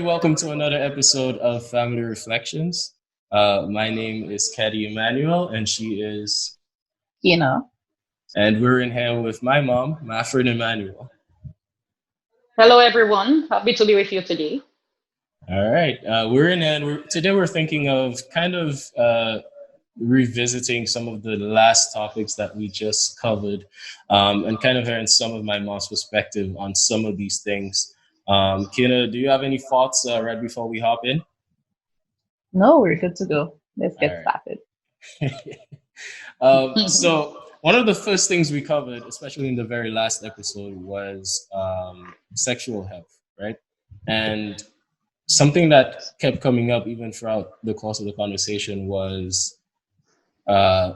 welcome to another episode of Family Reflections. My name is Keddy Emmanuel, and she is, Kina. and we're in here with my mom, Mathurine Emmanuel. Hello, everyone. Happy to be with you today. All right, we're in, and today we're thinking of kind of revisiting some of the last topics that we just covered, and kind of hearing some of my mom's perspective on some of these things. Kina, do you have any thoughts right before we hop in? No, we're good to go. Let's All get started. right. So one of the first things we covered, especially in the very last episode, was sexual health, right? And something that kept coming up even throughout the course of the conversation was uh,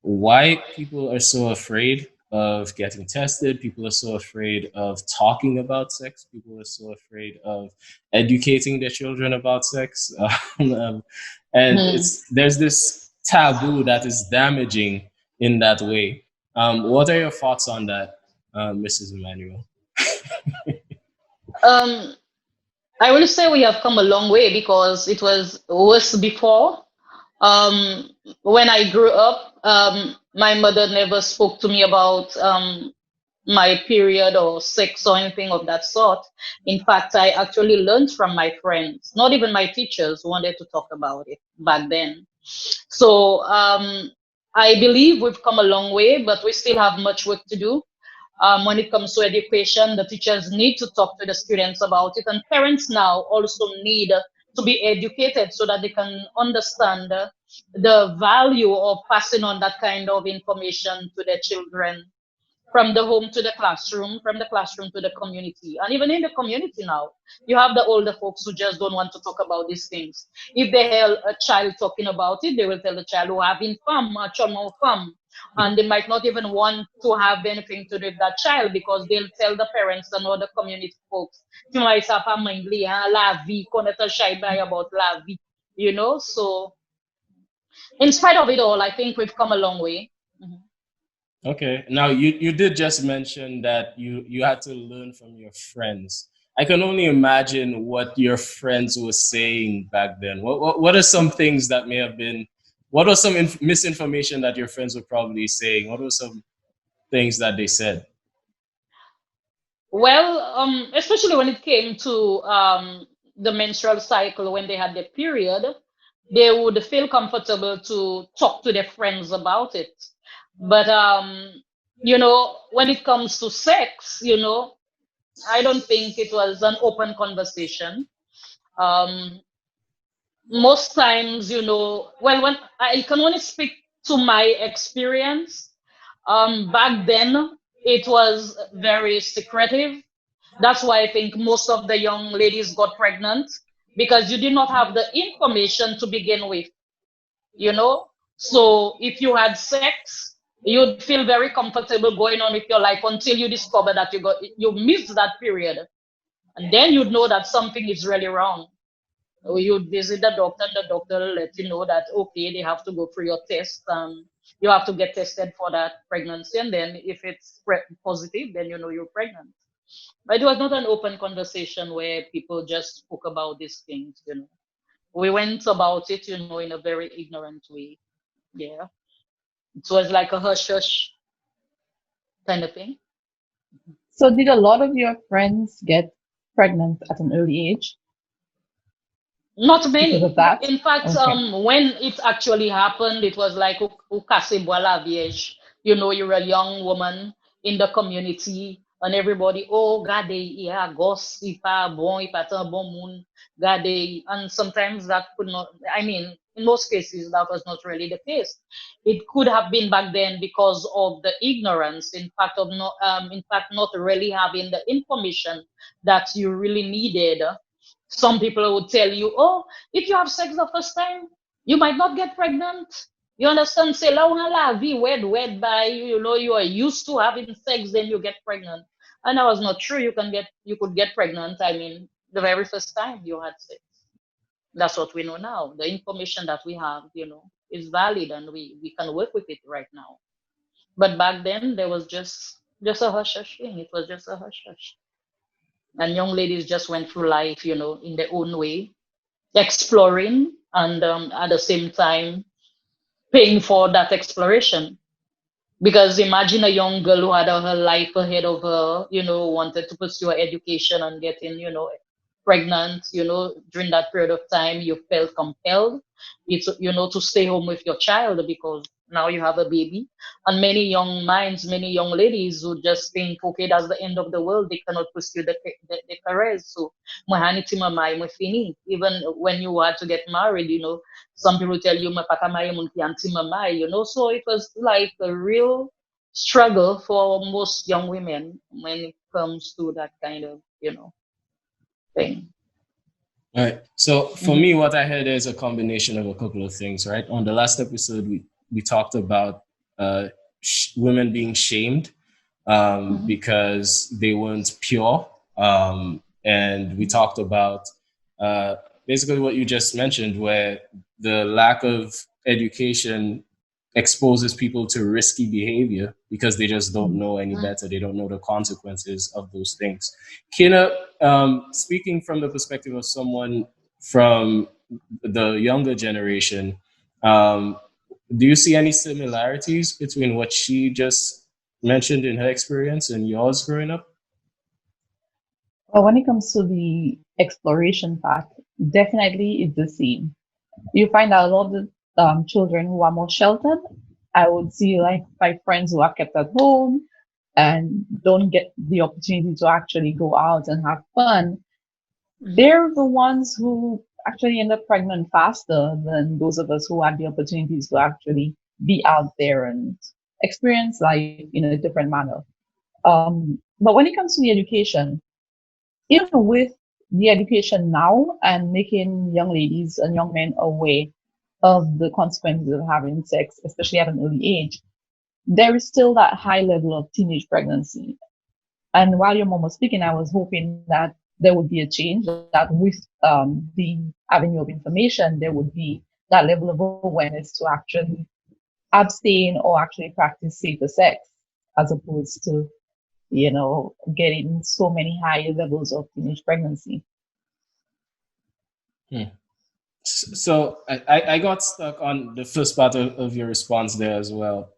why people are so afraid of getting tested. People are so afraid of talking about sex. People are so afraid of educating their children about sex. And Hmm. it's there's this taboo that is damaging in that way. What are your thoughts on that, Mrs. Emmanuel? Um, I will say we have come a long way because it was worse before. Um, when I grew up, my mother never spoke to me about my period or sex or anything of that sort. In fact, I actually learned from my friends, not even my teachers wanted to talk about it back then. So I believe we've come a long way, but we still have much work to do. When it comes to education, the teachers need to talk to the students about it, and parents now also need to be educated so that they can understand the value of passing on that kind of information to their children from the home to the classroom, from the classroom to the community. And even in the community now, you have the older folks who just don't want to talk about these things. If they hear a child talking about it, they will tell the child who have infam, fam, and they might not even want to have anything to do with that child because they'll tell the parents and other community folks, "Tu m'as ça pas mainly, hein, la vie, connaître shy by about la vie," you know. So, in spite of it all, I think we've come a long way. Mhm. Okay. Now you did just mention that you had to learn from your friends. I can only imagine what your friends were saying back then. What are some things that may have been what was some misinformation that your friends were probably saying? What were some things that they said? Well, especially when it came to the menstrual cycle, when they had their period, they would feel comfortable to talk to their friends about it. But when it comes to sex, I don't think it was an open conversation. Um, Most times, well, when I can only speak to my experience, back then it was very secretive. That's why I think most of the young ladies got pregnant because you did not have the information to begin with, you know. So if you had sex, you'd feel very comfortable going on with your life until you discover that you missed that period, and then you'd know that something is really wrong. You'd visit the doctor, and the doctor will let you know that okay, they have to go through your test. You have to get tested for that pregnancy, and then if it's positive, then you know you're pregnant. But it was not an open conversation where people just spoke about these things. We went about it, in a very ignorant way. Yeah, it was like a hush hush kind of thing. So, did a lot of your friends get pregnant at an early age Not because of many. that? In fact, Okay. when it actually happened, it was like "Ou casse bois la vierge." You're a young woman in the community, and everybody, oh, gade, yeah, gosse, ipa bon, ipa tan bon moun, gade. And sometimes that could not, I mean, in most cases, that was not really the case. It could have been back then because of the ignorance, in fact, not really having the information that you really needed. Some people would tell you, oh, if you have sex the first time, you might not get pregnant. You understand? Say, la una la vie, wed by you are used to having sex, then you get pregnant. And that was not true. You could get pregnant. I mean, the very first time you had sex. That's what we know now. The information that we have, is valid, and we can work with it right now. But back then there was just a hush hush thing. It was just a hush hush. and young ladies just went through life, in their own way, exploring, and at the same time paying for that exploration. Because imagine a young girl who had her life ahead of her, wanted to pursue her education and getting, pregnant, during that period of time, you felt compelled, to stay home with your child because now you have a baby. And many young minds, many young ladies who just think, okay, that's the end of the world. They cannot pursue the careers. So, mahaniti mamay mo fini. Even when you had to get married, some people tell you, "Mapakamayo mo kianti mamay," So it was like a real struggle for most young women when it comes to that kind of, thing. All right. So for Hmm. me, what I heard is a combination of a couple of things, right? On the last episode, we talked about women being shamed Hmm. because they weren't pure, and we talked about uh, basically what you just mentioned, where the lack of education exposes people to risky behavior because they just don't Mm. know any better. They don't know the consequences of those things. Kina, speaking from the perspective of someone from the younger generation, um, do you see any similarities between what she just mentioned in her experience and yours growing up? But when it comes to the exploration part, definitely it's the same. You find that a lot of the children who are more sheltered, I would see like my friends who are kept at home and don't get the opportunity to actually go out and have fun. Hmm. They're the ones who actually end up pregnant faster than those of us who had the opportunities to actually be out there and experience life in a different manner. But when it comes to the education, even with the education now and making young ladies and young men aware of the consequences of having sex, especially at an early age, there is still that high level of teenage pregnancy. And while your mom was speaking, I was hoping that there would be a change, that with the avenue of information, there would be that level of awareness to actually abstain or actually practice safer sex as opposed to, getting so many high levels of teenage pregnancy. Hmm. So I got stuck on the first part of your response there as well.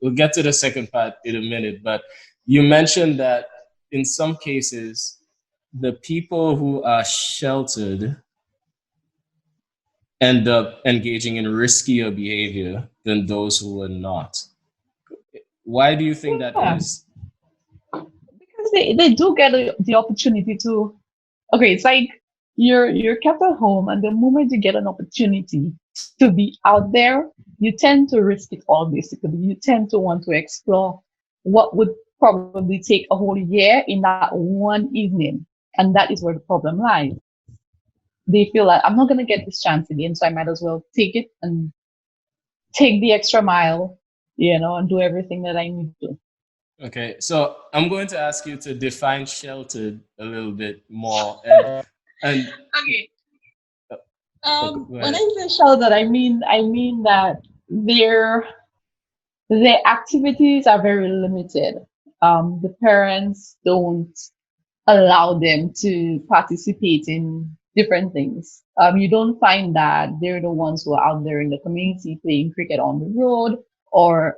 We'll get to the second part in a minute, but you mentioned that in some cases, the people who are sheltered end up engaging in riskier behavior than those who are not. Why do you think that Yeah, is? because they do get the opportunity to. Okay, it's like you're kept at home, and the moment you get an opportunity to be out there, you tend to risk it all. Basically, you tend to want to explore what would probably take a whole year in that one evening, and that is where the problem lies. They feel like I'm not going to get this chance again, so I might as well take it and take the extra mile, and do everything that I need to. Okay, so I'm going to ask you to define sheltered a little bit more, and Okay. uh, go When ahead. I say sheltered, I mean that their their activities are very limited. The parents don't allow them to participate in different things. You don't find that they're the ones who are out there in the community playing cricket on the road or,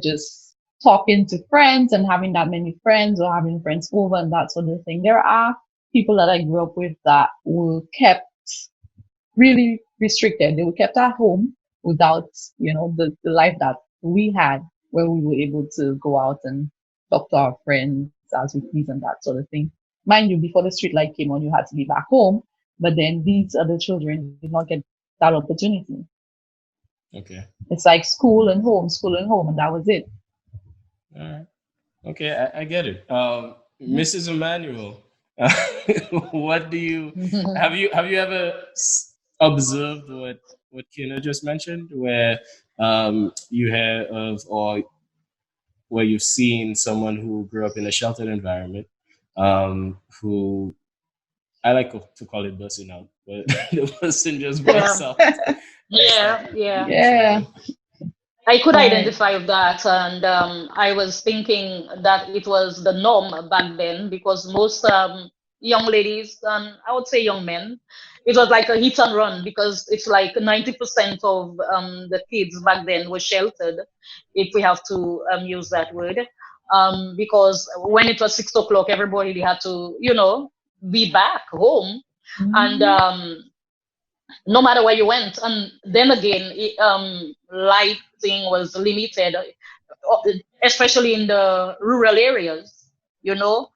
just talking to friends and having that many friends or having friends over and that sort of thing. There are people that I grew up with that were kept really restricted. They were kept at home without, the life that we had where we were able to go out and talk to our friends as we please and that sort of thing. Mind you, before the street light came on, you had to be back home. But then these other children did not get that opportunity. Okay. It's like school and home, and that was it. All right. Okay, I get it. Mrs. Emmanuel, what do you have you ever observed what Kina just mentioned, where you hear of or where you've seen someone who grew up in a sheltered environment, who I like to call it busting out, but the person just Yeah, busts out yeah, yeah. Yeah. sexually. I could Right. identify with that, and I was thinking that it was the norm back then because most young ladies and I would say young men, it was like a hit and run because it's like 90% of the kids back then were sheltered, if we have to use that word, because when it was 6 o'clock, everybody had to, be back home, and Mhm. no matter where you went. And then again, lighting was limited, especially in the rural areas. You know,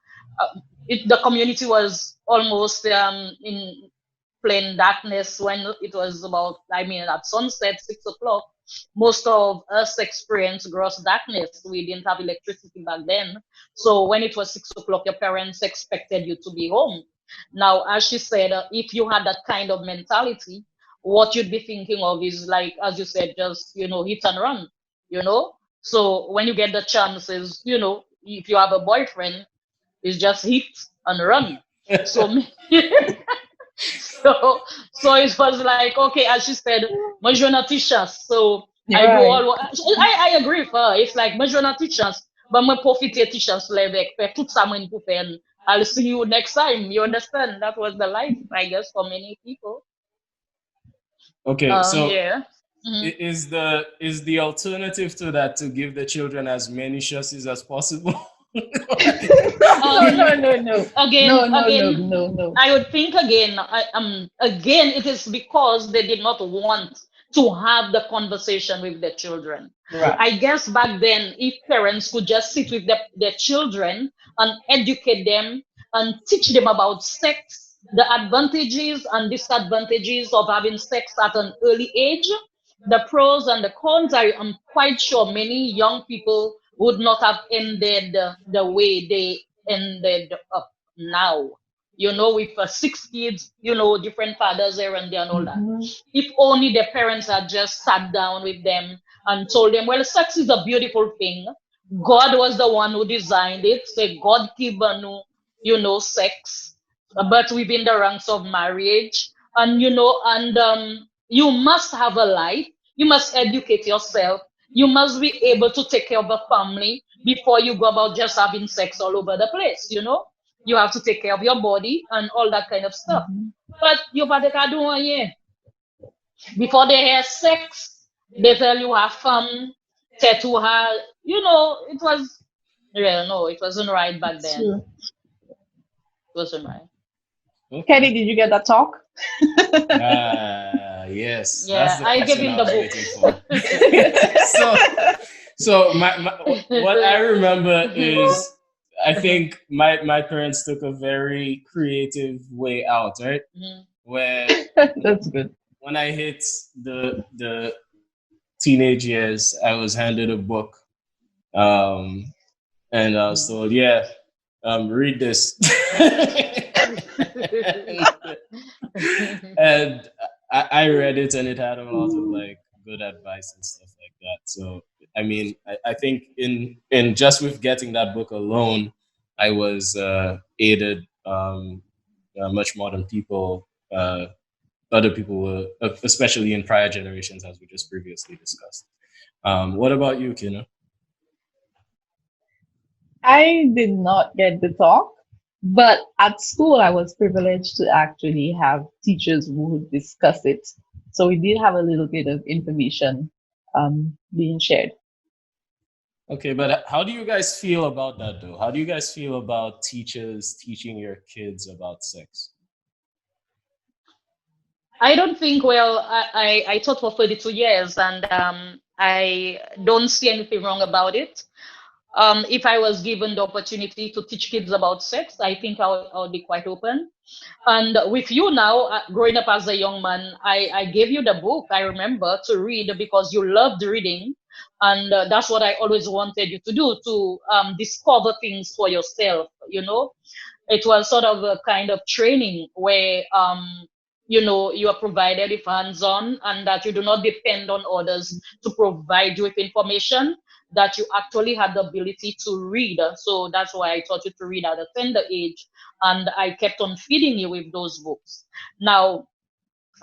the community was almost in plain darkness when it was about. I mean, at sunset, 6 o'clock. Most of us experienced gross darkness. We didn't have electricity back then, so when it was 6 o'clock, your parents expected you to be home. Now, as she said, if you had that kind of mentality, what you'd be thinking of is like, as you said, just hit and run. You know, so when you get the chances, if you have a boyfriend, it's just hit and run. So so so it was like, okay, as she said, majorna teachers. So I do Right. all. I agree with her. It's like majorna teachers, but my profit teachers like put someone to pen. I'll see you next time. You understand? That was the life, I guess, for many people. Okay, so Yeah. Mhm. is the alternative to that to give the children as many chassis as possible? No, Um, no, no, no. again, No, no, no, again, no, no. I would think again. Again, it is because they did not want to have the conversation with their children. Right. I guess back then, if parents could just sit with their children and educate them and teach them about sex, the advantages and disadvantages of having sex at an early age, the pros and the cons, I'm quite sure many young people would not have ended the way they ended up now. With 6 kids, different fathers here and there and all that. Mm-hmm. If only their parents had just sat down with them and told them, well, sex is a beautiful thing. God was the one who designed it. So God given sex, but within the ranks of marriage. And you must have a life. You must educate yourself. You must be able to take care of a family before you go about just having sex all over the place. You have to take care of your body and all that kind of stuff. Mm-hmm. But you got to do one year before they have sex. They tell you have fun, tattoo her. It was, yeah, no, it wasn't right back It's then. true. It wasn't right. Okay. Kelly, did you get that talk? Ah, yes, that's Yeah, the I gave question him I the was book. waiting for. so, so what I remember is I think my parents took a very creative way out, right? Mhm. Where That's good. when I hit the teenage years, I was handed a book, um, and I was told, "Yeah, read this." and I read it, and it had a lot of like good advice and stuff like that. So I mean, I think in just with getting that book alone, I was aided much more than other people were, especially in prior generations, as we just previously discussed. What about you, Kina? I did not get the talk, but at school I was privileged to actually have teachers who would discuss it. So we did have a little bit of information being shared. Okay, but how do you guys feel about that, though? How do you guys feel about teachers teaching your kids about sex? I don't think, well, I taught for 32 years and I don't see anything wrong about it. If I was given the opportunity to teach kids about sex, I think I would be quite open. And with you now, growing up as a young man, I gave you the book, I remember, to read because you loved reading. And that's what I always wanted you to do, to discover things for yourself. It was sort of a kind of training where you are provided with hands-on and that you do not depend on others to provide you with information, that you actually had the ability to read. So that's why I taught you to read at a tender age, and I kept on feeding you with those books. Now,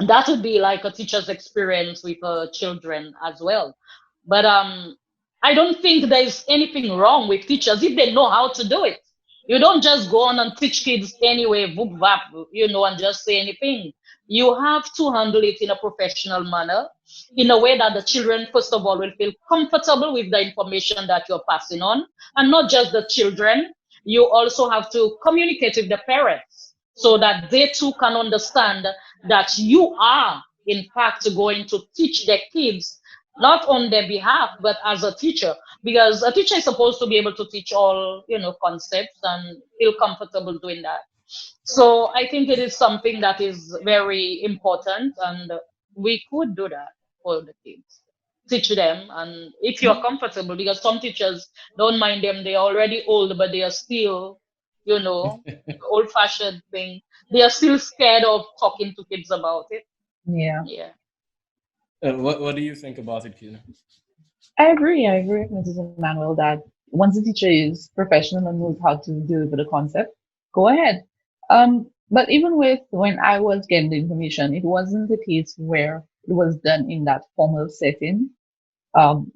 that would be like a teacher's experience with children as well. But I don't think there's anything wrong with teachers if they know how to do it. You don't just go on and teach kids anyway, whoop whap, and just say anything. You have to handle it in a professional manner, in a way that the children, first of all, will feel comfortable with the information that you're passing on. And not just the children, you also have to communicate with the parents so that they too can understand that you are, in fact, going to teach their kids not on their behalf, but as a teacher, because a teacher is supposed to be able to teach all, concepts and feel comfortable doing that. So I think it is something that is very important, and we could do that for the kids. Teach them, and if you're comfortable, because some teachers don't mind them, they're already old, but they are still, old-fashioned thing. They are still scared of talking to kids about it. Yeah. Yeah. What do you think about it, Kina? I agree. I agree with Mrs. Emmanuel that once the teacher is professional and knows how to deal with the concept, go ahead. But even with when I was getting the information, it wasn't a case where it was done in that formal setting. Um,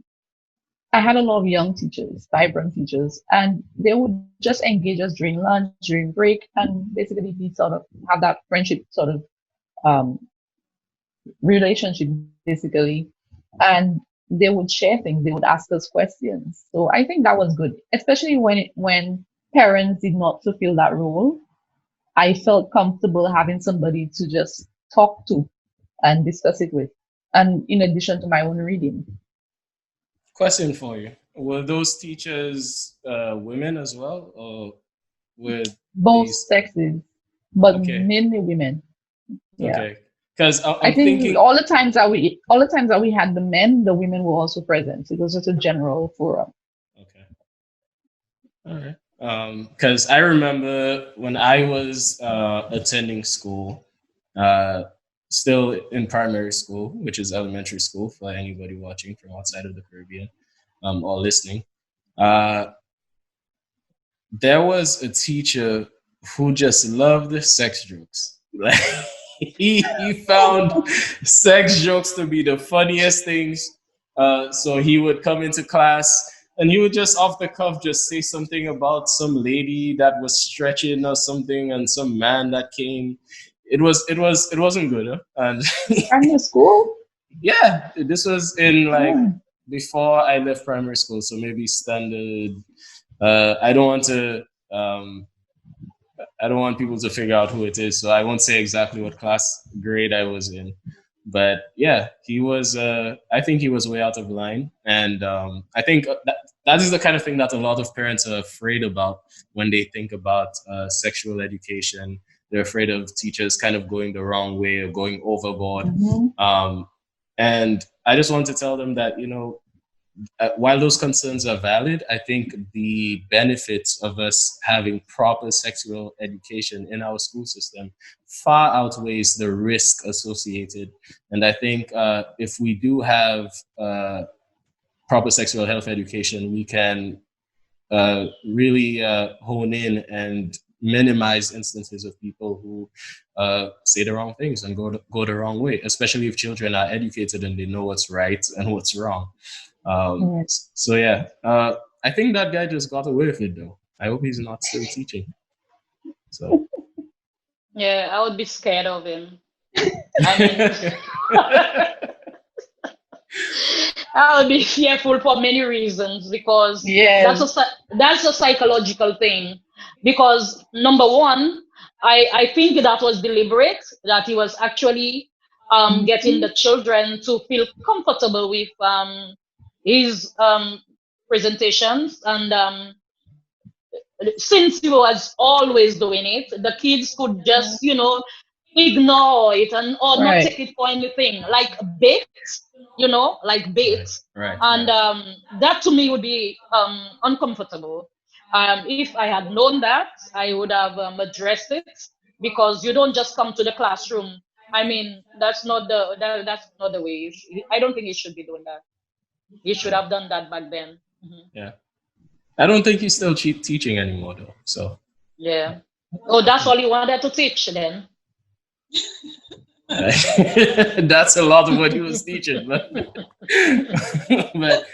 I had a lot of young teachers, vibrant teachers, and they would just engage us during lunch, during break, and basically be sort of have that friendship sort of um, relationship, basically. And they would share things, they would ask us questions. So I think that was good, especially when parents did not fulfill that role. I felt comfortable having somebody to just talk to and discuss it with, and in addition to my own reading. Question for you: were those teachers women as well, or were Both these sexes, but okay? mainly women. Yeah. Okay, because I I'm think thinking. all the times that we had the men, the women were also present. It was just a general forum. Okay, all right. Because I remember when I was attending school, uh, still in primary school, which is elementary school for anybody watching from outside of the Caribbean, or listening. Uh, there was a teacher who just loved the sex jokes. Like he found sex jokes to be the funniest things. So he would come into class and he would just off the cuff just say something about some lady that was stretching or something and some man that came. It wasn't good, huh? And Primary school? yeah, this was in like Mm. before I left primary school, so maybe standard. I don't want to. I don't want people to figure out who it is, so I won't say exactly what class grade I was in. But yeah, he was. I think he was way out of line, and I think that is the kind of thing that a lot of parents are afraid about when they think about sexual education. They're afraid of teachers kind of going the wrong way or going overboard. Hmm. Um, and I just want to tell them that while those concerns are valid, I think the benefits of us having proper sexual education in our school system far outweighs the risk associated. And I think if we do have proper sexual health education, we can really hone in and minimize instances of people who say the wrong things and go the wrong way, especially if children are educated and they know what's right and what's wrong. Yeah. So yeah, I think that guy just got away with it though. I hope he's not still teaching. So Yeah, I would be scared of him. I mean, I would be fearful for many reasons, because Yes. that's a psychological thing. Because number one, I think that was deliberate, that he was actually getting Mhm. the children to feel comfortable with his presentations, and since he was always doing it, the kids could just, ignore it and or not Right. take it for anything, like bait, like bait. right, right, And right. that to me would be uncomfortable. If I had known that, I would have addressed it, because you don't just come to the classroom. I mean, that's not the way. I don't think you should be doing that. You should have done that back then. Mhm. Yeah, I don't think he's still teaching anymore though. So Yeah. Oh, I that's think all you wanted to teach then. That's a lot of what he was teaching, but but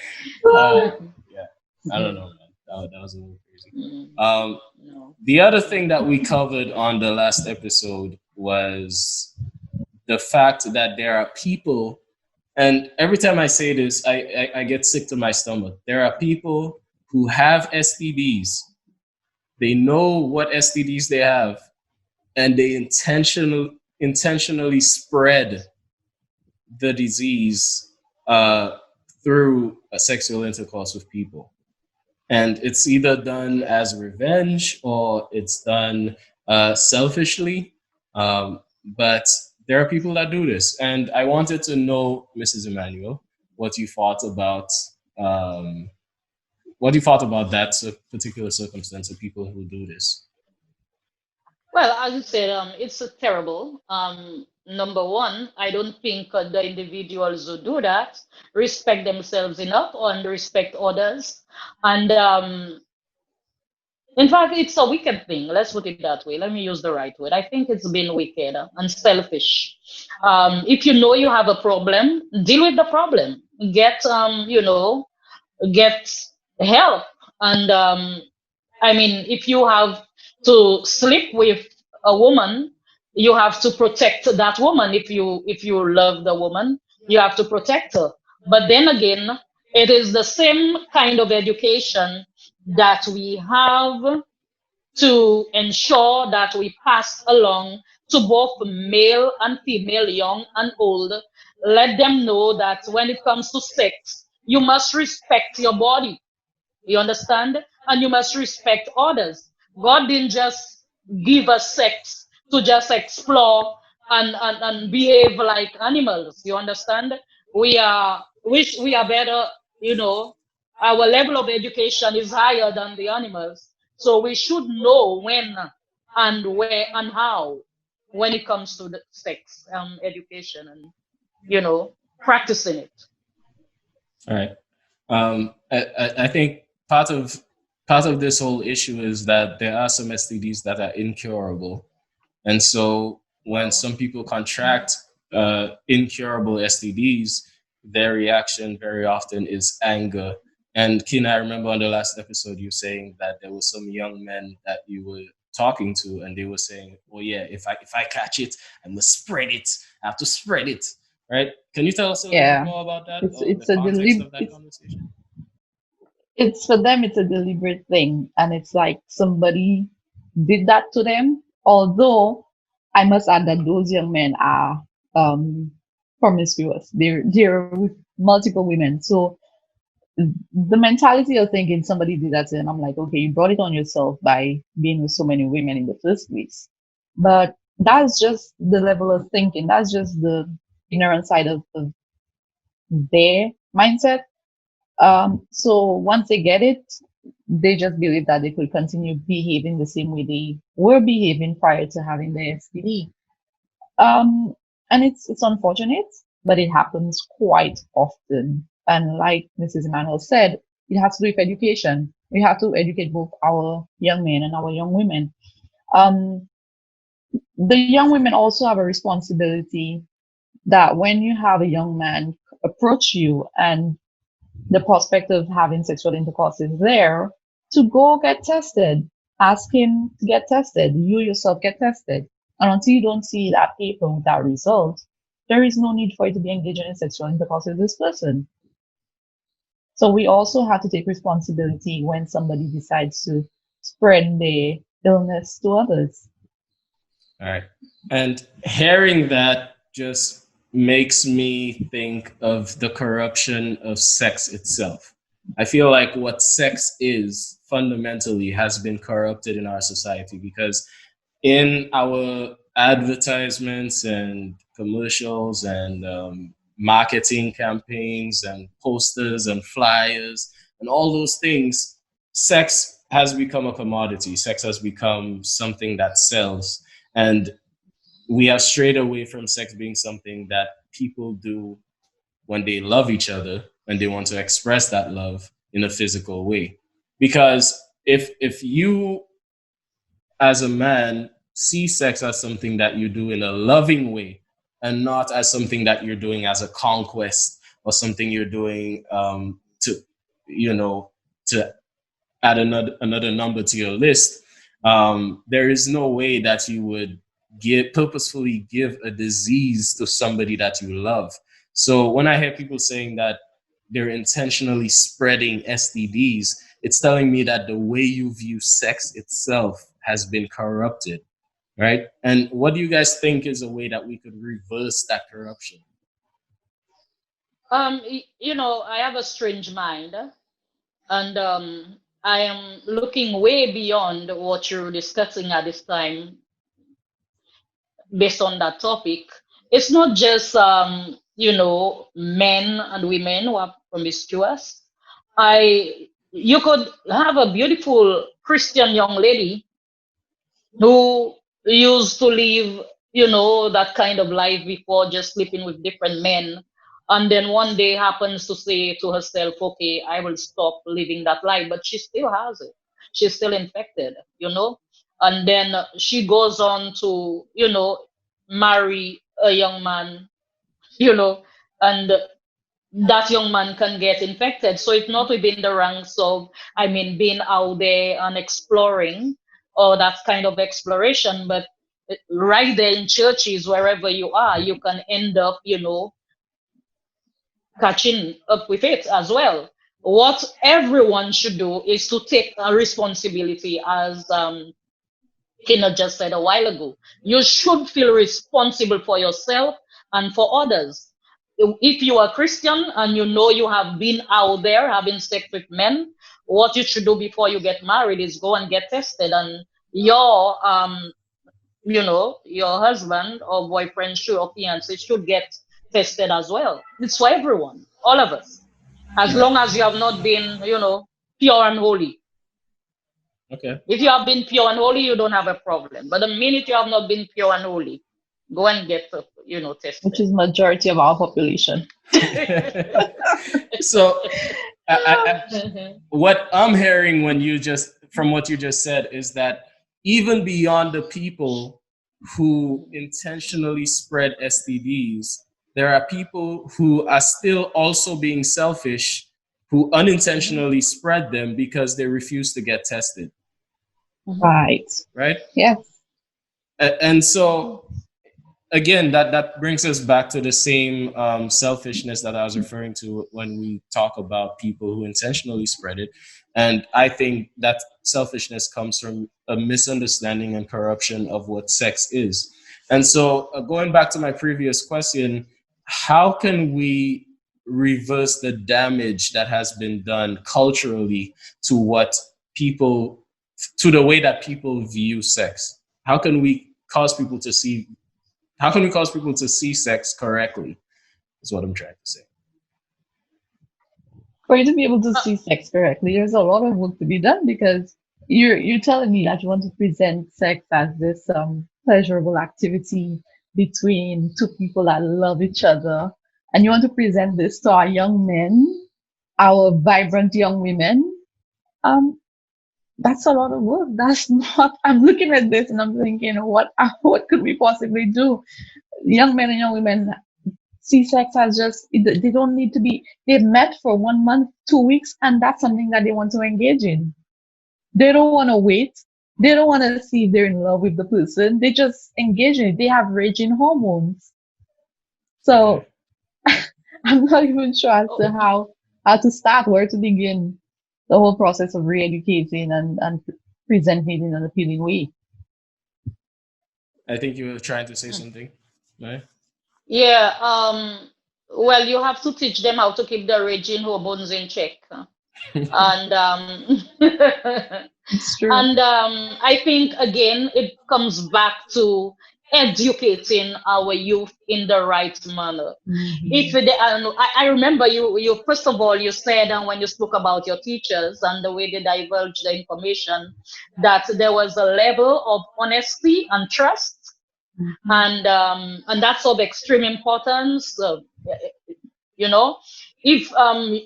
yeah, I don't know, man. That was a little crazy. Um, No. the other thing that we covered on the last episode was the fact that there are people, and every time I say this, I get sick to my stomach. There are people who have STDs. They know what STDs they have, and they intentionally spread the disease uh, through a sexual intercourse with people. And it's either done as revenge or it's done selfishly. But there are people that do this. And I wanted to know, Mrs. Emmanuel, what you thought about um, that particular circumstance of people who do this. Well, as you said, it's terrible. Number one, I don't think the individuals who do that respect themselves enough and respect others. And in fact, it's a wicked thing. Let's put it that way. Let me use the right word. I think it's been wicked and selfish. If you know you have a problem, deal with the problem. Get help. And I mean, if you have to sleep with a woman, you have to protect that woman. If you love the woman, you have to protect her. But then again, it is the same kind of education that we have to ensure that we pass along to both male and female, young and old. Let them know that when it comes to sex, you must respect your body. You understand? And you must respect others. God didn't just give us sex to just explore and behave like animals. You understand? We are better, you know, our level of education is higher than the animals. So we should know when and where and how when it comes to the sex education and practicing it. All right. I think part of this whole issue is that there are some STDs that are incurable, and so when some people contract incurable STDs, their reaction very often is anger. And Kina, I remember on the last episode you saying that there were some young men that you were talking to, and they were saying, "Oh yeah, if I catch it, I must spread it. I have to spread it." Right? Can you tell us a little bit Yeah, more about that it's or the it's a context of that it's conversation? it's for them. It's a deliberate thing, and it's like somebody did that to them. Although I must add that those young men are um promiscuous. They're with multiple women. So the mentality of thinking somebody did that to them, I'm like, okay, you brought it on yourself by being with so many women in the first place. But that's just the level of thinking. That's just the ignorant side of their mindset. So once they get it, they just believe that they could continue behaving the same way they were behaving prior to having the STD. Um, and it's unfortunate, but it happens quite often. And like Mrs. Emmanuel said, it has to do with education. We have to educate both our young men and our young women. Um, the young women also have a responsibility that when you have a young man approach you and the prospect of having sexual intercourse is there, to go get tested. Ask him to get tested. You yourself get tested. And until you don't see that paper with that result, there is no need for you to be engaging in sexual intercourse with this person. So we also have to take responsibility when somebody decides to spread their illness to others. All right. And hearing that just makes me think of the corruption of sex itself. I feel like what sex is fundamentally has been corrupted in our society because in our advertisements and commercials and marketing campaigns and posters and flyers and all those things, sex has become a commodity. Sex has become something that sells. And we have strayed away from sex being something that people do when they love each other and they want to express that love in a physical way. Because if you as a man see sex as something that you do in a loving way, and not as something that you're doing as a conquest or something you're doing to, you know, to add another number to your list. There is no way that you would purposefully give a disease to somebody that you love. So when I hear people saying that they're intentionally spreading STDs, it's telling me that the way you view sex itself has been corrupted, right? And what do you guys think is a way that we could reverse that corruption? I have a strange mind, and I am looking way beyond what you're discussing at this time based on that topic. It's not just men and women who are promiscuous. You could have a beautiful Christian young lady who used to live, that kind of life before, just sleeping with different men. And then one day happens to say to herself, okay, I will stop living that life, but she still has it. She's still infected, And then she goes on to, marry a young man, you know, and that young man can get infected. So it's not within the ranks of, being out there and exploring or that kind of exploration, but right there in churches, wherever you are, you can end up, catching up with it as well. What everyone should do is to take a responsibility, as Kina just said a while ago. You should feel responsible for yourself and for others. If you are Christian and you know you have been out there having sex with men, what you should do before you get married is go and get tested, and your husband or boyfriend should, or fiance should get tested as well. It's for everyone, all of us, as Right. long as you have not been, pure and holy. Okay. If you have been pure and holy, you don't have a problem. But the minute you have not been pure and holy, go and get, which tested. is majority of our population. So what I'm hearing from what you just said is that even beyond the people who intentionally spread STDs, there are people who are still also being selfish, who unintentionally spread them because they refuse to get tested, Right. right? Yes. And so again, that brings us back to the same selfishness that I was referring to when we talk about people who intentionally spread it. And I think that selfishness comes from a misunderstanding and corruption of what sex is. And so, going back to my previous question, how can we reverse the damage that has been done culturally to what people, to the way that people view sex? How can we cause people to see how can we cause people to see sex correctly? Is what I'm trying to say. For you to be able to see sex correctly, there's a lot of work to be done, because you're telling me that you want to present sex as this pleasurable activity between two people that love each other, and you want to present this to our young men, our vibrant young women. Um, that's a lot of work. That's not. I'm looking at this and I'm thinking, what could we possibly do? Young men and young women see sex as just, they don't need to be, they've met for 1 month, 2 weeks, and that's something that they want to engage in. They don't want to wait. They don't want to see if they're in love with the person. They just engage in it. They have raging hormones. Okay. So I'm not even sure as to how to start, where to begin the whole process of re-educating and presenting in an appealing way. I think you were trying to say something, right? Yeah. Well, you have to teach them how to keep the raging hormones in check. And It's true. and I think again it comes back to educating our youth in the right manner. If they, I remember you first of all you said, and when you spoke about your teachers and the way they divulge the information, that there was a level of honesty and trust, and that's of extreme importance. You know, if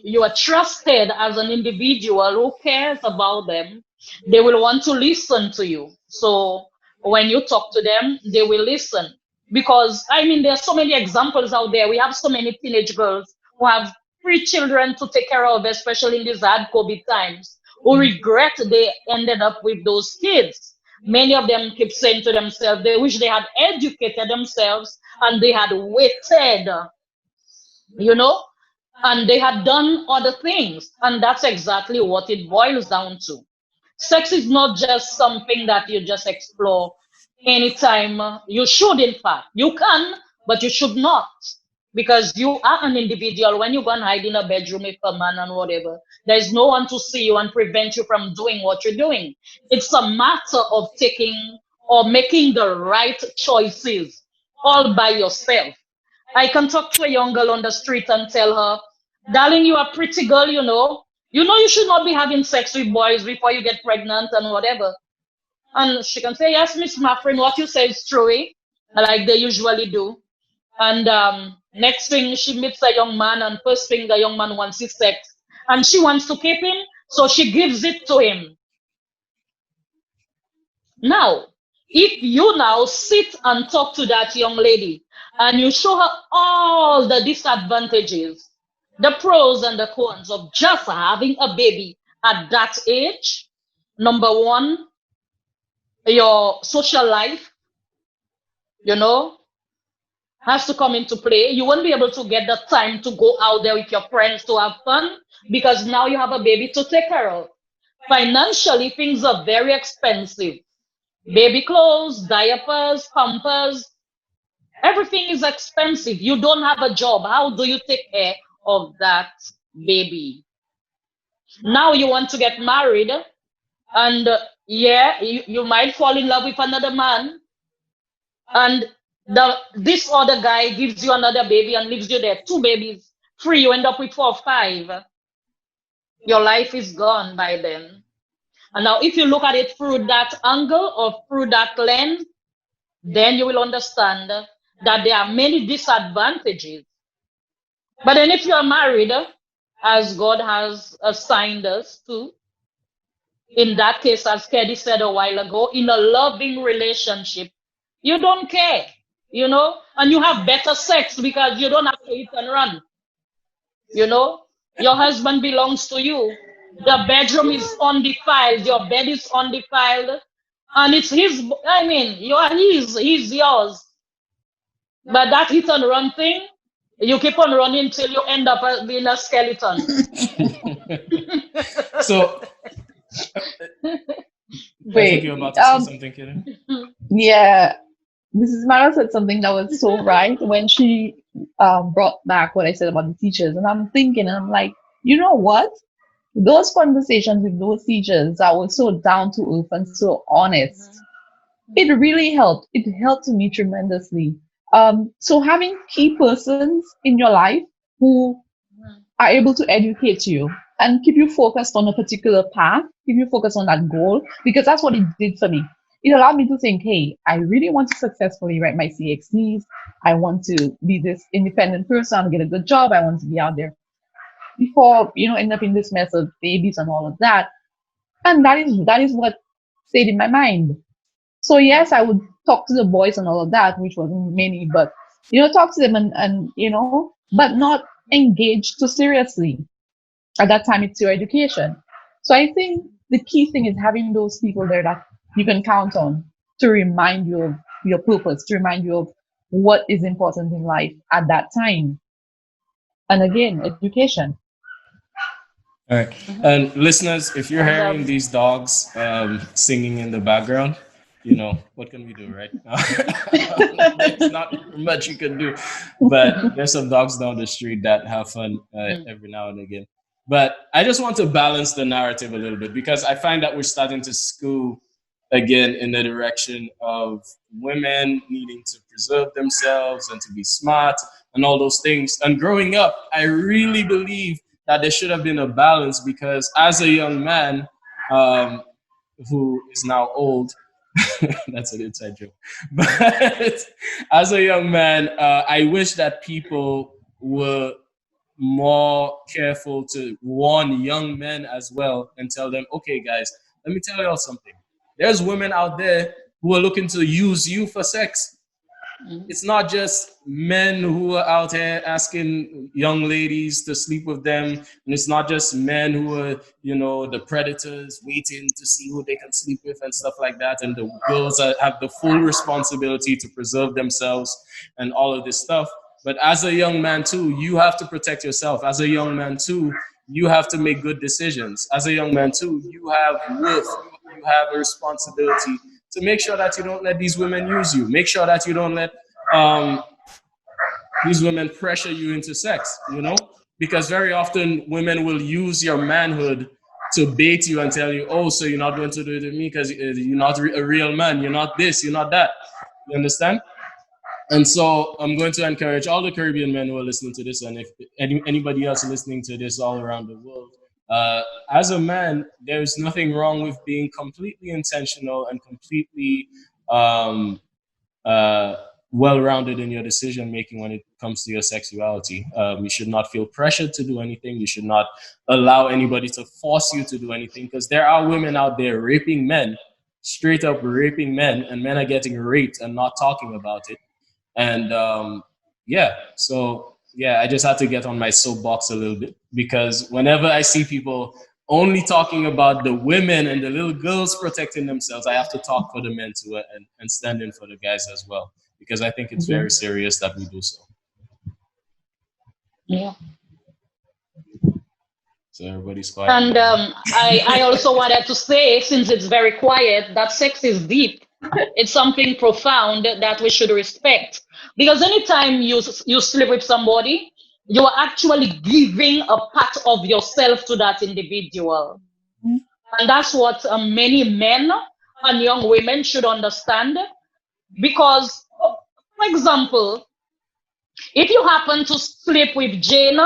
you are trusted as an individual who cares about them, they will want to listen to you. So when you talk to them, they will listen. Because I mean, there's so many examples out there. We have so many teenage girls who have three children to take care of, especially in these hard COVID times, who regret they ended up with those kids. Many of them keep saying to themselves they wish they had educated themselves and they had waited, you know, and they had done other things. And that's exactly what it boils down to. Sex is not just something that you just explore anytime. You should, in fact. You can, but you should not. Because you are an individual. When you go and hide in a bedroom with a man and whatever, there's no one to see you and prevent you from doing what you're doing. It's a matter of taking or making the right choices all by yourself. I can talk to a young girl on the street and tell her, darling, you are a pretty girl, you know. You know you should not be having sex with boys before you get pregnant and whatever. And she can say, yes, Miss Mathurine, what you say is true, eh? Like they usually do. And next thing, she meets a young man, and first thing, the young man wants is sex. And she wants to keep him, so she gives it to him. Now, if you now sit and talk to that young lady and you show her all the disadvantages, the pros and the cons of just having a baby at that age, number one, your social life, you know, has to come into play. You won't be able to get the time to go out there with your friends to have fun because now you have a baby to take care of. Financially, things are very expensive. Baby clothes, diapers, pampers, everything is expensive. You don't have a job. How do you take care of that baby? Now you want to get married, and yeah, you might fall in love with another man, and this other guy gives you another baby and leaves you there, two babies, three, you end up with four or five. Your life is gone by then. And now, if you look at it through that angle or through that lens, then you will understand that there are many disadvantages. But then if you are married, as God has assigned us to, in that case, as Keddy said a while ago, in a loving relationship, you don't care, you know, and you have better sex because you don't have to eat and run, you know. Your husband belongs to you. The bedroom is undefiled, your bed is undefiled, and it's his, I mean, you are his, he's yours. But that hit and run thing, you keep on running till you end up being a skeleton. So I think Wait, you're about to say something, Kina. yeah, Mrs. Mara said something that was so right when she brought back what I said about the teachers. And I'm thinking, and I'm like, you know what? Those conversations with those teachers that were so down to earth and so honest, it really helped. It helped me tremendously. So having key persons in your life who are able to educate you and keep you focused on a particular path, keep you focused on that goal, because that's what it did for me. It allowed me to think, hey, I really want to successfully write my CXCs. I want to be this independent person, get a good job. I want to be out there before, end up in this mess of babies and all of that. And that is what stayed in my mind. So yes, I would talk to the boys and all of that, which wasn't many, but talk to them and but not engage too seriously. At that time, it's your education. So I think the key thing is having those people there that you can count on to remind you of your purpose, to remind you of what is important in life at that time. And again, education. All right. And listeners, if you're And hearing these dogs singing in the background, what can we do, right? There's not much you can do, but there's some dogs down the street that have fun every now and again. But I just want to balance the narrative a little bit because I find that we're starting to skew again in the direction of women needing to preserve themselves and to be smart and all those things. And growing up, I really believe that there should have been a balance because as a young man who is now old, that's an inside joke. But as a young man, I wish that people were more careful to warn young men as well and tell them, okay, guys, let me tell y'all something. There's women out there who are looking to use you for sex. Mm. it's not just men who are out here asking young ladies to sleep with them, and it's not just men who are, the predators waiting to see who they can sleep with and stuff like that, and the girls have the full responsibility to preserve themselves and all of this stuff. But as a young man too, you have to protect yourself. As a young man too, you have to make good decisions. As a young man too, you have worth. You have a responsibility to make sure that you don't let these women use you. Make sure that you don't let um, these women pressure you into sex, because very often women will use your manhood to bait you and tell you, oh, so you're not going to do it with me because you're not a real man. You're not this, you're not that. You understand? And so I'm going to encourage all the Caribbean men who are listening to this, and if anybody else listening to this all around the world, uh, as a man, there's nothing wrong with being completely intentional and completely um, uh, well-rounded in your decision making when it comes to your sexuality. You should not feel pressured to do anything. You should not allow anybody to force you to do anything, because there are women out there raping men, straight up raping men, and men are getting raped and not talking about it. And yeah, so yeah, I just had to get on my soapbox a little bit, because whenever I see people only talking about the women and the little girls protecting themselves, I have to talk for the men too, and stand in for the guys as well, because I think it's very Mhm. serious that we do so. Yeah. So everybody's quiet And over there. I also wanted to say, since it's very quiet, that sex is deep. It's something profound that we should respect. Because anytime you sleep with somebody, you are actually giving a part of yourself to that individual. And that's what many men and young women should understand. Because, for example, if you happen to sleep with Jane,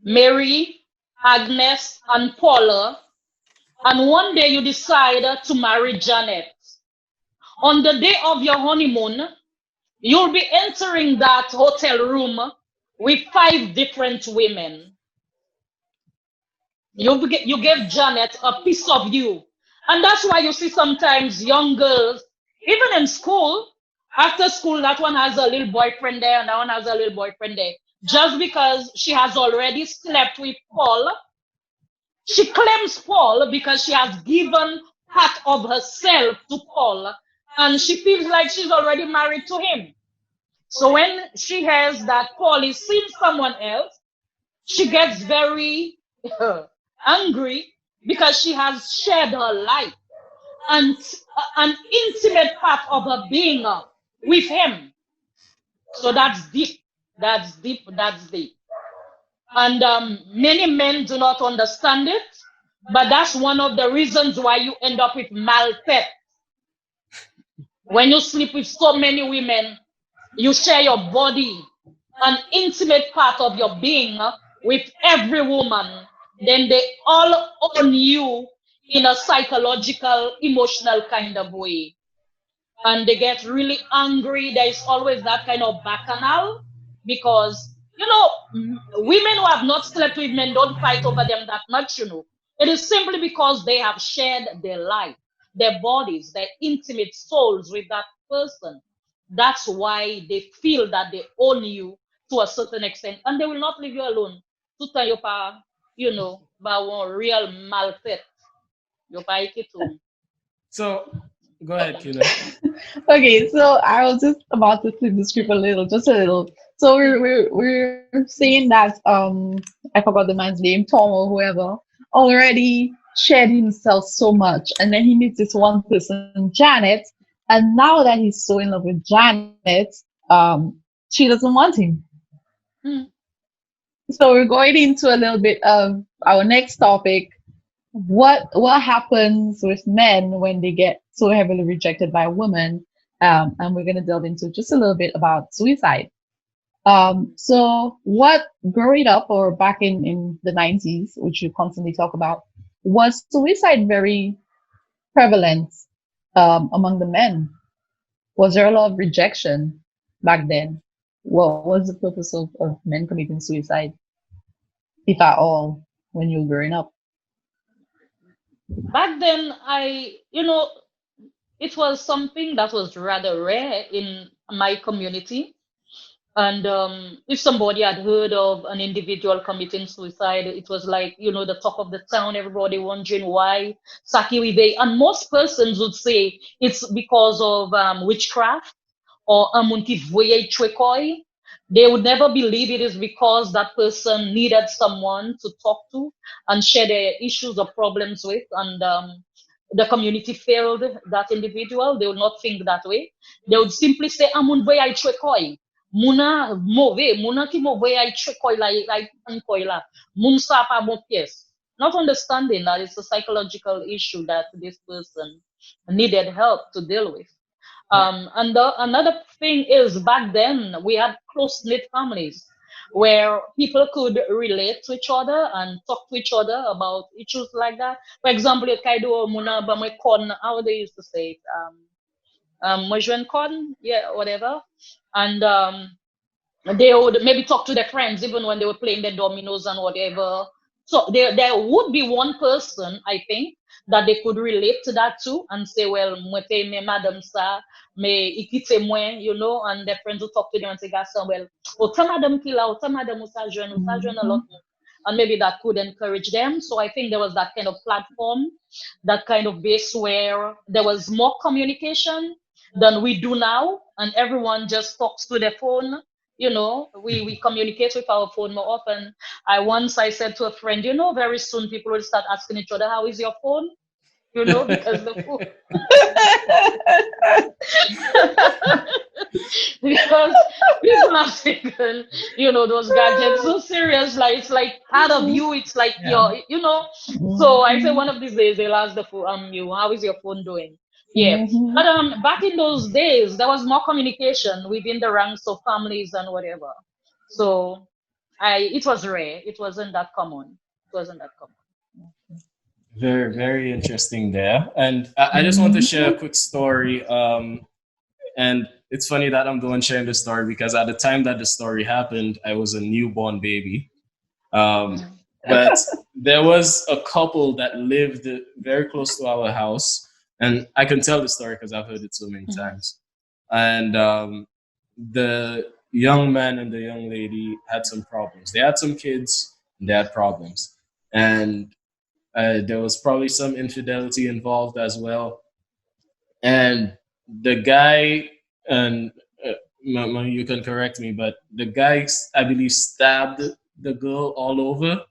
Mary, Agnes, and Paula, and one day you decide to marry Janet, on the day of your honeymoon, you'll be entering that hotel room with five different women. You gave Janet a piece of you. And that's why you see sometimes young girls, even in school, after school, that one has a little boyfriend there and that one has a little boyfriend there. Just because she has already slept with Paul, she claims Paul because she has given part of herself to Paul and she feels like she's already married to him. So when she hears that Paul is seeing someone else, she gets very angry because she has shared her life and an intimate part of her being with him. So that's deep. That's deep. That's deep. And many men do not understand it, but that's one of the reasons why you end up with malpet. When you sleep with so many women, you share your body, an intimate part of your being with every woman, then they all own you in a psychological, emotional kind of way. And they get really angry. There is always that kind of bacchanal because, women who have not slept with men don't fight over them that much. It is simply because they have shared their life, their bodies, their intimate souls with that person. That's why they feel that they own you to a certain extent and they will not leave you alone. Tout temps, yo pa, ba won real malpet. Yo pa ikitou. So go ahead, Kina. Okay, so I was just about to flip the script a little, just a little. So we're saying that I forgot the man's name, Tom or whoever, already shared himself so much, and then he meets this one person, Janet, and now that he's so in love with Janet, she doesn't want him. Hmm. So we're going into a little bit of our next topic. What happens with men when they get so heavily rejected by women? And we're gonna delve into just a little bit about suicide. So what growing up or back in the 90s, which you constantly talk about, was suicide very prevalent among the men? Was there a lot of rejection back then? What was the purpose of men committing suicide, if at all, when you were growing up? Back then, it was something that was rather rare in my community. And if somebody had heard of an individual committing suicide, it was like, the talk of the town, everybody wondering why Sakiwibe. And most persons would say it's because of witchcraft or amunti voye chwekoi. They would never believe it is because that person needed someone to talk to and share their issues or problems with. And the community failed that individual. They would not think that way. They would simply say, amun voye chwekoi. Muna move, muna ki move ay chwekoi la koi la. Mun sa pa bon pièce. Not understanding that it's a psychological issue that this person needed help to deal with. And another thing is back then we had close knit families where people could relate to each other and talk to each other about issues like that. For example, Kaido Muna Bamwe Kon, how they used to say it, Mojwen Kon, yeah, whatever. And they would maybe talk to their friends even when they were playing the dominoes and whatever. So there would be one person, I think, that they could relate to that too and say, well, mwete me madam sa, me ikite mwen, and their friends would talk to them and say, garçon, well, ota madam kila, ota madam usa jeune a lot Mhm. more. And maybe that could encourage them. So I think there was that kind of platform, that kind of base where there was more communication than we do now, and everyone just talks to their phone. We communicate with our phone more often. I said to a friend, very soon people will start asking each other, how is your phone? Because the phone because people are taken, those gadgets so serious, like it's like part of you, it's like Yeah. your. So I say Mhm. one of these days they'll ask the phone, you, how is your phone doing? Yeah. But Mhm. back in those days there was more communication within the ranks of families and whatever. So it was rare. It wasn't that common. It wasn't that common. Very, very interesting there. And I just want to share a Mhm. quick story. And it's funny that I'm the one sharing the story because at the time that the story happened, I was a newborn baby. Um, Mhm. but there was a couple that lived very close to our house. And I can tell the story because I've heard it so many Mhm. times. And the young man and the young lady had some problems. They had some kids, and they had problems. And there was probably some infidelity involved as well. And the guy, and Mama, you can correct me, but the guy, I believe, stabbed the girl all over.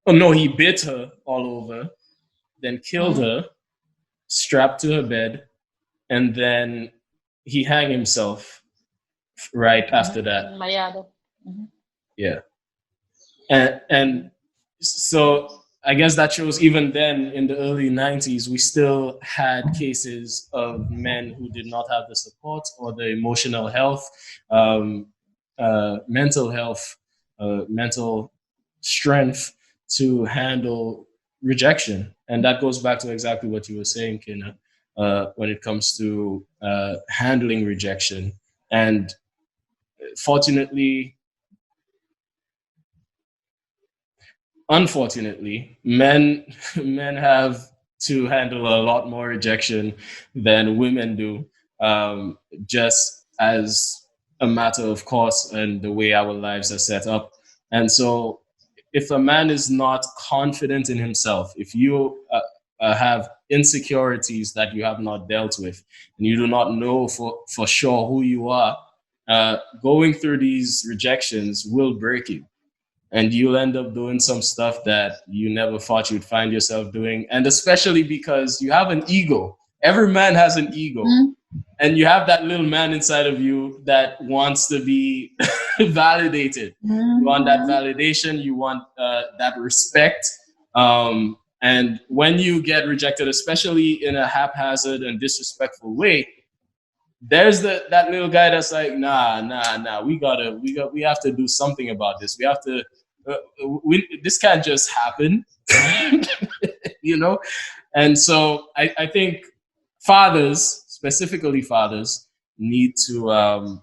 Oh no, he bit her all over, then killed Mhm. her, strapped to her bed, and then he hanged himself right after that. Mhm. Mayada. Mhm. Yeah. And so I guess that shows even then in the early 90s, we still had cases of men who did not have the support or the emotional health, um, mental health, mental strength to handle rejection. And that goes back to exactly what you were saying, Kina, when it comes to handling rejection. And fortunately, unfortunately, men have to handle a lot more rejection than women do, just as a matter of course and the way our lives are set up. And so, if a man is not confident in himself, if you have insecurities that you have not dealt with, and you do not know for sure who you are, going through these rejections will break you, and you'll end up doing some stuff that you never thought you'd find yourself doing. And especially because you have an ego. Every man has an ego. Mhm. And you have that little man inside of you that wants to be validated. You want that Mhm. validation, you want that respect. And when you get rejected, especially in a haphazard and disrespectful way, there's that little guy that's like, nah, we have to do something about this. We have to, uh, this can't just happen, you know. And so I think fathers, specifically fathers, need to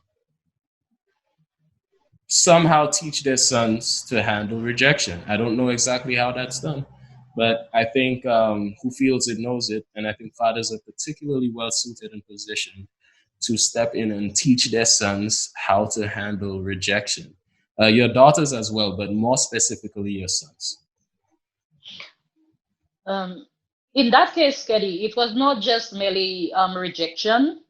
somehow teach their sons to handle rejection. I don't know exactly how that's done, But I think who feels it knows it, and I think fathers are particularly well suited and positioned to step in and teach their sons how to handle rejection. Your daughters as well, but more specifically your sons. Um, in that case, Keddy, it was not just merely rejection.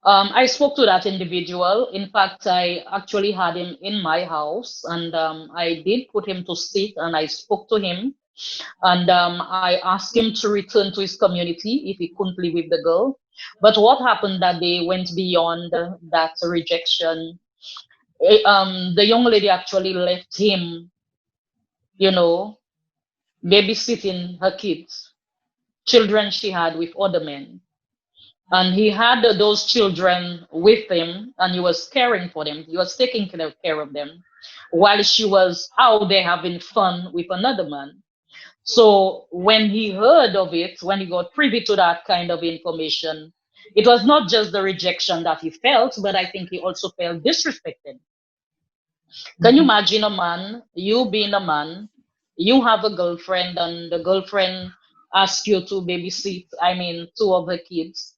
I spoke to that individual. In fact, I actually had him in my house, and I did put him to sit, and I spoke to him, and I asked him to return to his community if he couldn't live with the girl. But what happened that they went beyond that rejection. The young lady actually left him, you know, babysitting her kids, children she had with other men. And he had those children with him, and he was caring for them. He was taking care of them while she was out there having fun with another man. So when he heard of it, when he got privy to that kind of information, it was not just the rejection that he felt, but I think he also felt disrespected. Can you imagine a man, you being a man, you have a girlfriend, and the girlfriend asks you to babysit, I mean, two of her kids,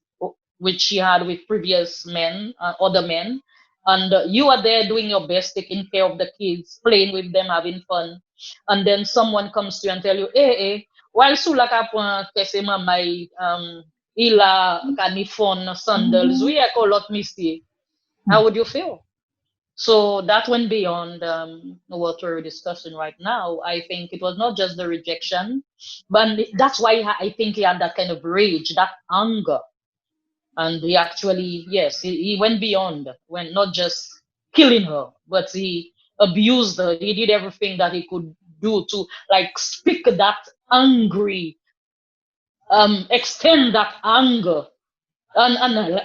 which she had with previous men, other men, and you are there doing your best, taking care of the kids, playing with them, having fun, and then someone comes to you and tell you, eh, while sula ka po kasi mamay ila kanifon sandals, we are lot misty. How would you feel? So that went beyond what we're discussing right now. I think it was not just the rejection, but that's why I think he had that kind of rage, that anger. And he actually, yes, he went beyond, when not just killing her, but he abused her. He did everything that he could do to like speak that angry, extend that anger, and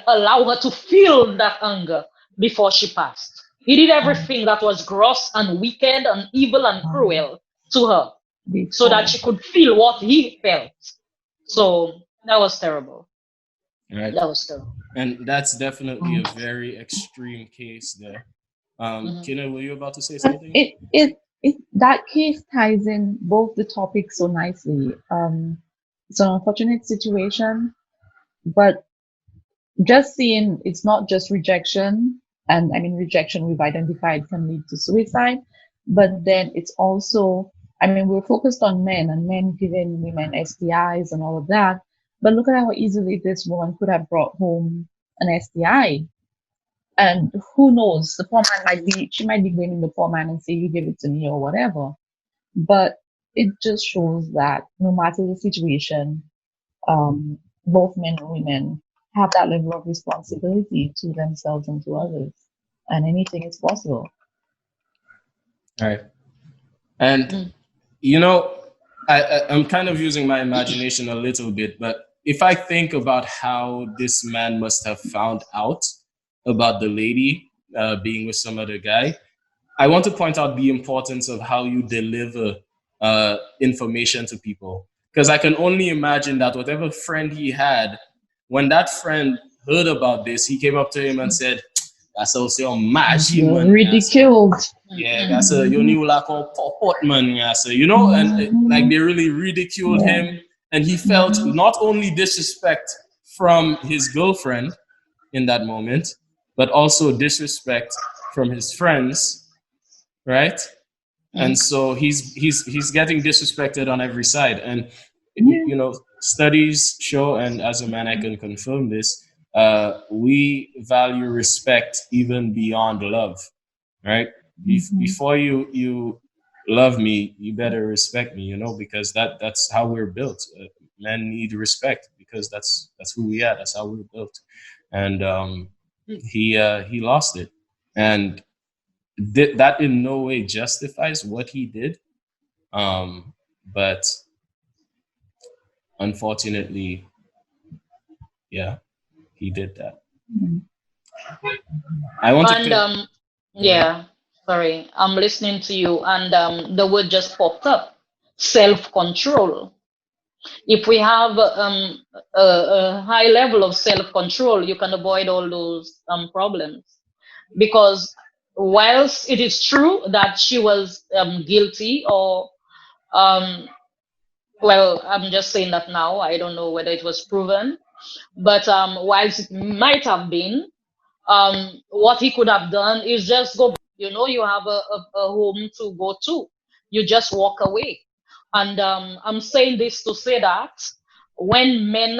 allow her to feel that anger before she passed. He did everything that was gross and wicked and evil and cruel to her so that she could feel what he felt. So that was terrible. Right. That was terrible. And that's definitely a very extreme case there. Mhm. Kina, were you about to say But something? it that case ties in both the topics so nicely. It's an unfortunate situation, but just seeing it's not just rejection, and I mean rejection we've identified can lead to suicide, but then it's also, I mean, we're focused on men and men giving women STIs and all of that, but look at how easily this woman could have brought home an STI. And who knows, the poor man might be, she might be blaming the poor man and say, you give it to me or whatever. But it just shows that no matter the situation, both men and women have that level of responsibility to themselves and to others. And anything is possible. Right. And Mm. you know, I'm kind of using my imagination a little bit, but if I think about how this man must have found out about the lady being with some other guy, I want to point out the importance of how you deliver information to people. Because I can only imagine that whatever friend he had, when that friend heard about this, he came up to him and said, "That's also magic, You're man." ridiculed. Yeah, Mm. that's a you Mhm. knew like a pot man, yeah. So and like Mhm. they really ridiculed Yeah. him, and he felt Mhm. not only disrespect from his girlfriend in that moment, but also disrespect from his friends, right? And Mm. so he's getting disrespected on every side. And Yeah. studies show, and as a man I can confirm this, we value respect even beyond love, right? Mhm. Before you love me, you better respect me, because that's how we're built. Men need respect because that's who we are, that's how we're built. And he lost it. And that in no way justifies what he did. But unfortunately, yeah, he did that. Mhm. I want to And go ahead. yeah, sorry, I'm listening to you, and the word just popped up: self-control. If we have a high level of self-control, you can avoid all those problems. Because whilst it is true that she was guilty, or um, Well, I'm just saying that now. I don't know whether it was proven, but whilst it might have been, what he could have done is just go back. You know, you have a home to go to. You just walk away. And I'm saying this to say that when men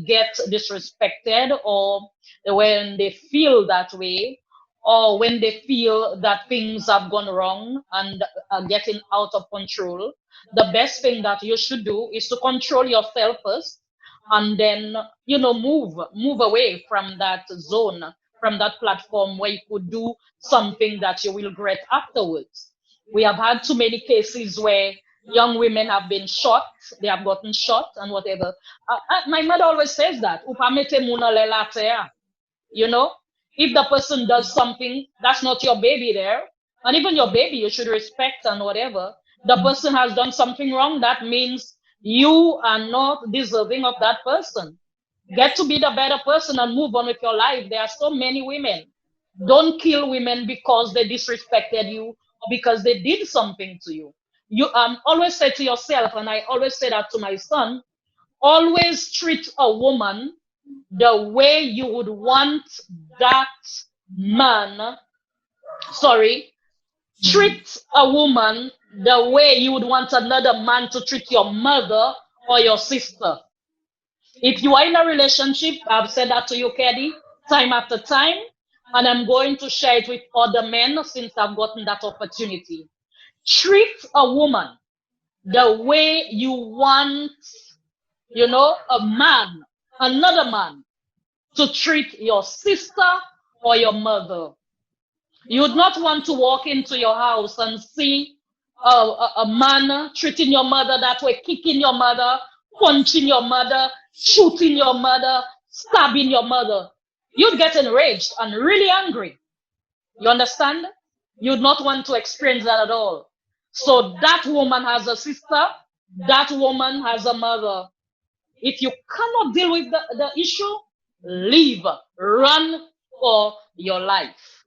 get disrespected, or when they feel that way, or when they feel that things have gone wrong and are getting out of control, the best thing that you should do is to control yourself first, and then, move away from that zone, from that platform where you could do something that you will regret afterwards. We have had too many cases where young women have been shot, they have gotten shot and whatever. My mother always says that, "Upamete muna lela tea." You know, if the person does something, that's not your baby there. And even your baby, you should respect and whatever. The person has done something wrong, that means you are not deserving of that person. Get to be the better person and move on with your life. There are so many women. Don't kill women because they disrespected you or because they did something to you. You always say to yourself, and I always say that to my son, always treat a woman the way you would want that man, sorry, treat a woman the way you would want another man to treat your mother or your sister. If you are in a relationship, I've said that to you, Keddy, time after time, and I'm going to share it with other men since I've gotten that opportunity. Treat a woman the way you want, a man, another man, to treat your sister or your mother. You would not want to walk into your house and see a man treating your mother that way, kicking your mother, punching your mother, shooting your mother, stabbing your mother. You'd get enraged and really angry. You understand? You'd not want to experience that at all. So that woman has a sister, that woman has a mother. If you cannot deal with the issue, leave, run for your life.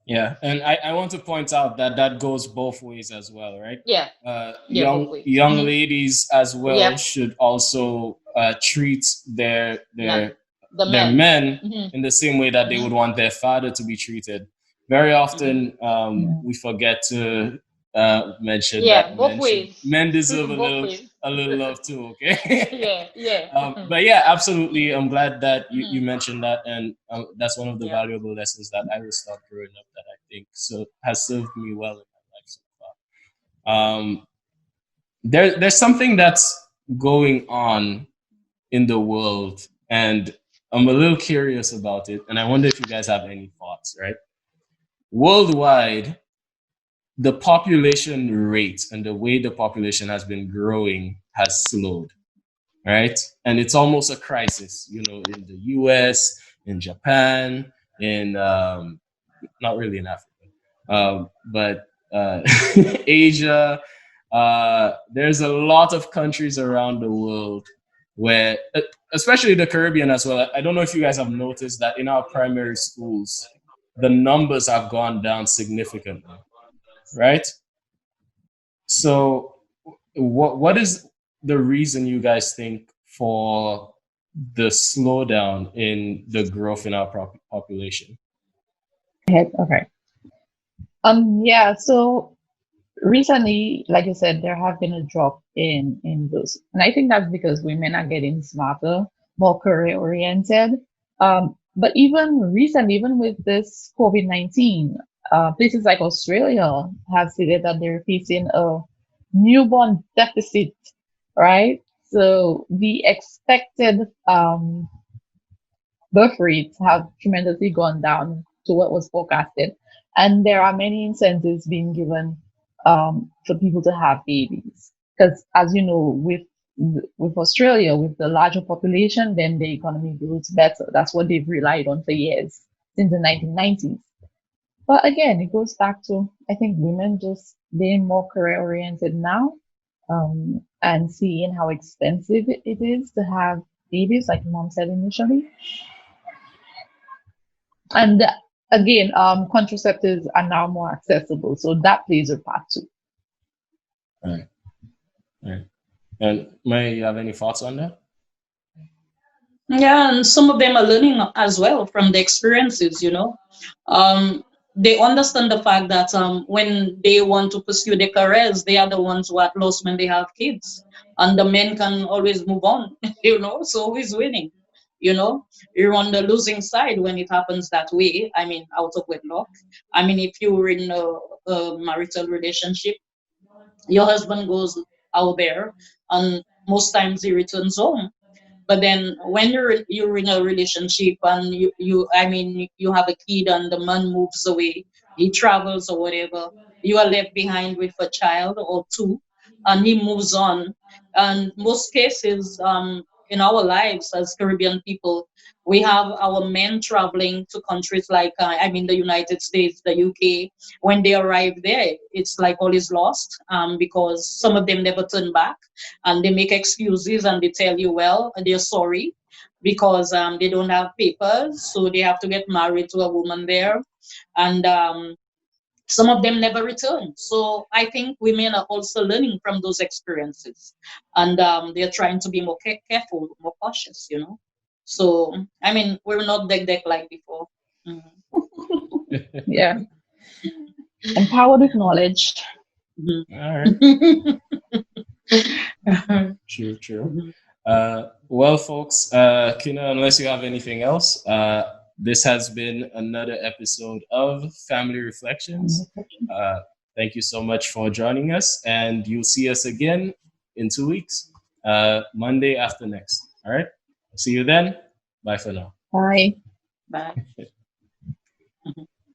Yeah, and I want to point out that that goes both ways as well, right? Yeah, yeah, both Young ways. young ladies as well Yep, should also treat their man, their the their men. men Hmm. in the same way that they would Hmm. want their father to be treated. Very Hmm. often, Yeah. we forget to mention Yeah, that both ways. men deserve Both ways. a little love too. Okay. Yeah, yeah. But yeah, absolutely. I'm glad that you Hmm. mentioned that, and that's one of the Yeah. valuable lessons that I was taught growing up that I think has served me well in my life so far. There's something that's going on in the world, and I'm a little curious about it, and I wonder if you guys have any thoughts. Right, worldwide, the population rate and the way the population has been growing has slowed, right? And it's almost a crisis, in the US, in Japan, in not really in Africa, but Asia. There's a lot of countries around the world where, especially the Caribbean as well. I don't know if you guys have noticed that in our primary schools, the numbers have gone down significantly, right? So, what is the reason you guys think for the slowdown in the growth in our population? Okay. Yeah, so recently, like you said, there have been a drop in those. And I think that's because women are getting smarter, more career oriented. But even recently, even with this COVID-19, places like Australia have stated that they're facing a newborn deficit, right? So the expected birth rates have tremendously gone down to what was forecasted. And there are many incentives being given for people to have babies. Because as you know, with Australia, with the larger population, then the economy grows better. That's what they've relied on for years, since the 1990s. But again, it goes back to, I think, women just being more career oriented now, and seeing how expensive it is to have babies, like mom said initially. And again, contraceptives are now more accessible, so that plays a part too. Right. Right. And May, you have any thoughts on that? Yeah, and some of them are learning as well from the experiences, you know. Um, they understand the fact that when they want to pursue their careers, they are the ones who are lost when they have kids. And the men can always move on, you know, so who's winning? You know, you're on the losing side when it happens that way. I mean, out of wedlock. I mean, if you were in a marital relationship, your husband goes out there and most times he returns home, but then when you're in a relationship and you I mean you have a kid and the man moves away, he travels or whatever, you are left behind with a child or two, and he moves on. And most cases, in our lives as Caribbean people, we have our men traveling to countries like I mean the United States, the UK. When they arrive there, it's like all is lost, because some of them never turn back, and they make excuses and they tell you, well, they're sorry because they don't have papers, so they have to get married to a woman there, and some of them never return. So I think women are also learning from those experiences, and they're trying to be more careful, more cautious, you know. So I mean, we're not deck like before. Mhm. Yeah. Empowered with knowledge. All right. Mhm. True, true. Mhm. Well, folks, Kina, unless you have anything else, this has been another episode of Family Reflections. Uh, Thank you so much for joining us, and you'll see us again in 2 weeks, Monday after next. All right. See you then. Bye for now. Bye. Bye.